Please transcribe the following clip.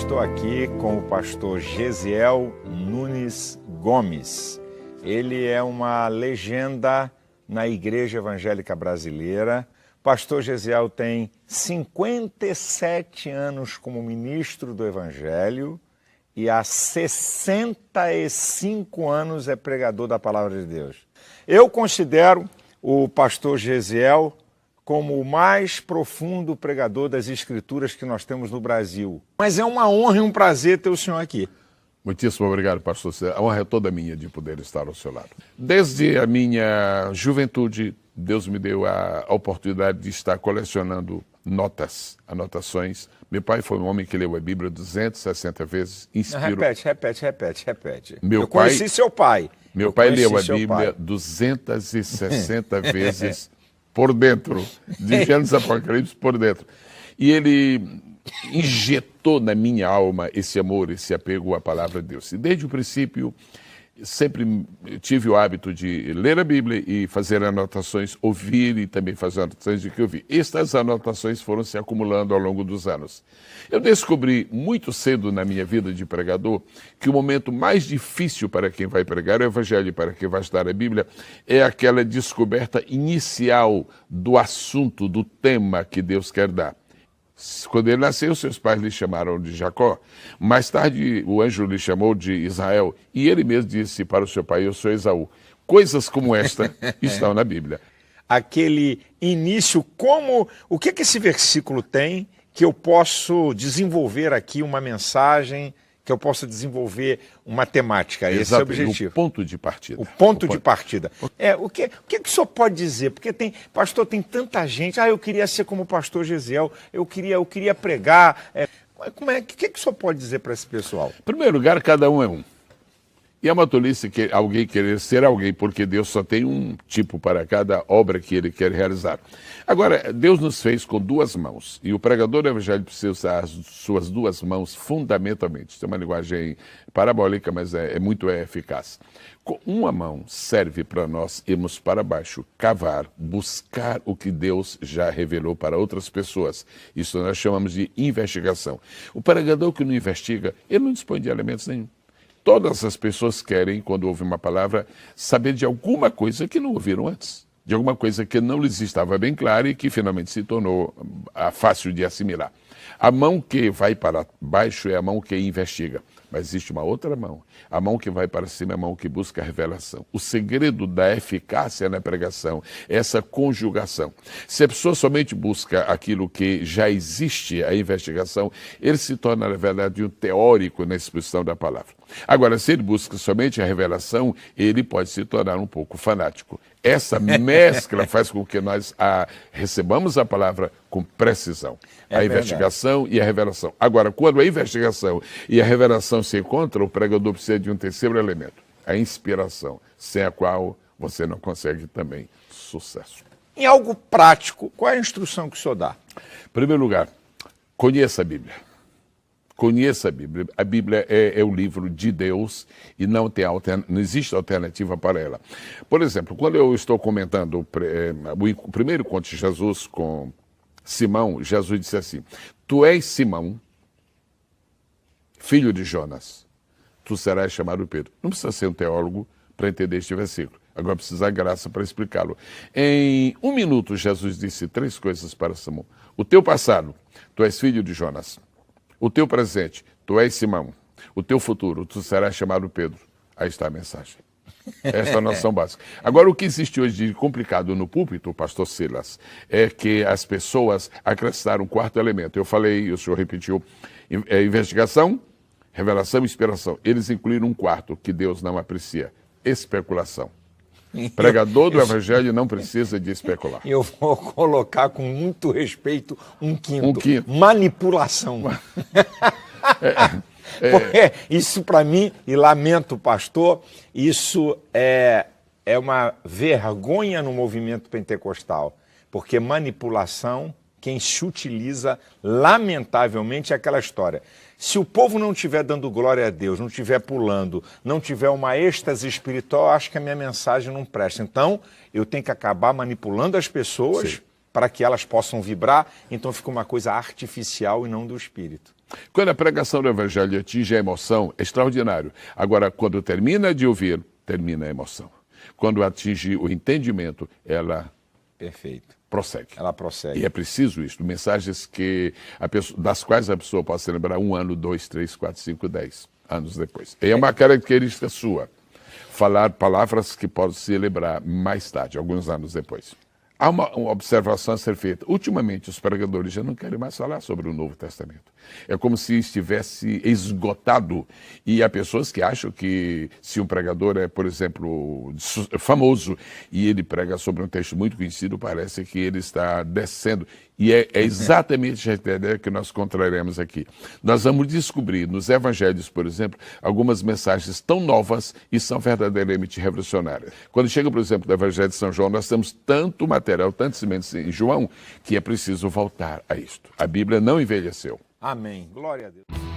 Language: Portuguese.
estou aqui com o pastor Gesiel Nunes Gomes. Ele é uma legenda na Igreja Evangélica Brasileira. Pastor Gesiel tem 57 anos como ministro do Evangelho e há 65 anos é pregador da Palavra de Deus. Eu considero o pastor Gesiel como o mais profundo pregador das Escrituras que nós temos no Brasil. Mas é uma honra e um prazer ter o senhor aqui. Muitíssimo obrigado, pastor. A honra é toda minha de poder estar ao seu lado. Desde a minha juventude, Deus me deu a oportunidade de estar colecionando anotações. Meu pai foi um homem que leu a Bíblia 260 vezes. Inspirou... Repete. Eu conheci seu pai. Meu pai leu a Bíblia 260 vezes por dentro, de Gênesis Apocalipse por dentro. E ele injetou na minha alma esse amor, esse apego à palavra de Deus. E desde o princípio, sempre tive o hábito de ler a Bíblia e fazer anotações, ouvir e também fazer anotações de que eu vi. Estas anotações foram se acumulando ao longo dos anos. Eu descobri muito cedo na minha vida de pregador que o momento mais difícil para quem vai pregar o Evangelho e para quem vai estudar a Bíblia é aquela descoberta inicial do assunto, do tema que Deus quer dar. Quando ele nasceu, seus pais lhe chamaram de Jacó. Mais tarde, o anjo lhe chamou de Israel. E ele mesmo disse para o seu pai, eu sou Esaú. Coisas como esta estão na Bíblia. Aquele início, o que esse versículo tem que eu posso desenvolver aqui uma mensagem, que eu possa desenvolver uma temática? Esse é o objetivo. O ponto de partida. O ponto de partida. O que o senhor pode dizer? Porque pastor, tem tanta gente. Eu queria ser como o pastor Gesiel, eu queria pregar. O que o senhor pode dizer para esse pessoal? Em primeiro lugar, cada um é um. E é uma tolice que alguém querer ser alguém, porque Deus só tem um tipo para cada obra que ele quer realizar. Agora, Deus nos fez com duas mãos, e o pregador do Evangelho precisa usar as suas duas mãos fundamentalmente. Isso é uma linguagem parabólica, mas é muito eficaz. Com uma mão serve para nós irmos para baixo, cavar, buscar o que Deus já revelou para outras pessoas. Isso nós chamamos de investigação. O pregador que não investiga, ele não dispõe de elementos nenhum. Todas as pessoas querem, quando ouvem uma palavra, saber de alguma coisa que não ouviram antes. De alguma coisa que não lhes estava bem clara e que finalmente se tornou fácil de assimilar. A mão que vai para baixo é a mão que investiga. Mas existe uma outra mão. A mão que vai para cima é a mão que busca a revelação. O segredo da eficácia na pregação é essa conjugação. Se a pessoa somente busca aquilo que já existe, a investigação, ele se torna, na verdade, um teórico na exposição da palavra. Agora, se ele busca somente a revelação, ele pode se tornar um pouco fanático. Essa mescla faz com que nós recebamos a palavra com precisão. A investigação e a revelação. Agora, quando a investigação e a revelação se encontram, o pregador precisa de um terceiro elemento, a inspiração, sem a qual você não consegue também sucesso. Em algo prático, qual é a instrução que o senhor dá? Em primeiro lugar, conheça a Bíblia. Conheça a Bíblia. A Bíblia é o livro de Deus e não existe alternativa para ela. Por exemplo, quando eu estou comentando o primeiro conto de Jesus com Simão, Jesus disse assim, tu és Simão, filho de Jonas, tu serás chamado Pedro. Não precisa ser um teólogo para entender este versículo. Agora precisa da graça para explicá-lo. Em 1 minuto, Jesus disse 3 coisas para Simão. O teu passado, tu és filho de Jonas. O teu presente, tu és Simão. O teu futuro, tu serás chamado Pedro. Aí está a mensagem. Esta é a noção básica. Agora, o que existe hoje de complicado no púlpito, pastor Silas, é que as pessoas acrescentaram um quarto elemento. Eu falei, o senhor repetiu, investigação, revelação e inspiração. Eles incluíram um quarto que Deus não aprecia, especulação. Pregador do Evangelho não precisa de especular. Eu vou colocar com muito respeito um quinto. Manipulação. Porque isso para mim, e lamento, pastor, isso é uma vergonha no movimento pentecostal. Porque manipulação, quem se utiliza, lamentavelmente, é aquela história. Se o povo não estiver dando glória a Deus, não estiver pulando, não tiver uma êxtase espiritual, acho que a minha mensagem não presta. Então, eu tenho que acabar manipulando as pessoas para que elas possam vibrar, então fica uma coisa artificial e não do espírito. Quando a pregação do evangelho atinge a emoção, é extraordinário. Agora, quando termina de ouvir, termina a emoção. Quando atinge o entendimento, ela Perfeito. prossegue. Ela prossegue. E é preciso isso, mensagens das quais a pessoa pode se lembrar 1 ano, 2, 3, 4, 5, 10 anos depois. É uma característica sua, falar palavras que podem se lembrar mais tarde, alguns anos depois. Há uma observação a ser feita. Ultimamente, os pregadores já não querem mais falar sobre o Novo Testamento. É como se estivesse esgotado. E há pessoas que acham que se um pregador é, por exemplo, famoso e ele prega sobre um texto muito conhecido, parece que ele está descendo. E é exatamente a ideia que nós contrariamos aqui. Nós vamos descobrir nos evangelhos, por exemplo, algumas mensagens tão novas e são verdadeiramente revolucionárias. Quando chega, por exemplo, do Evangelho de São João, nós temos tanto material, tantos elementos em João, que é preciso voltar a isto. A Bíblia não envelheceu. Amém. Glória a Deus.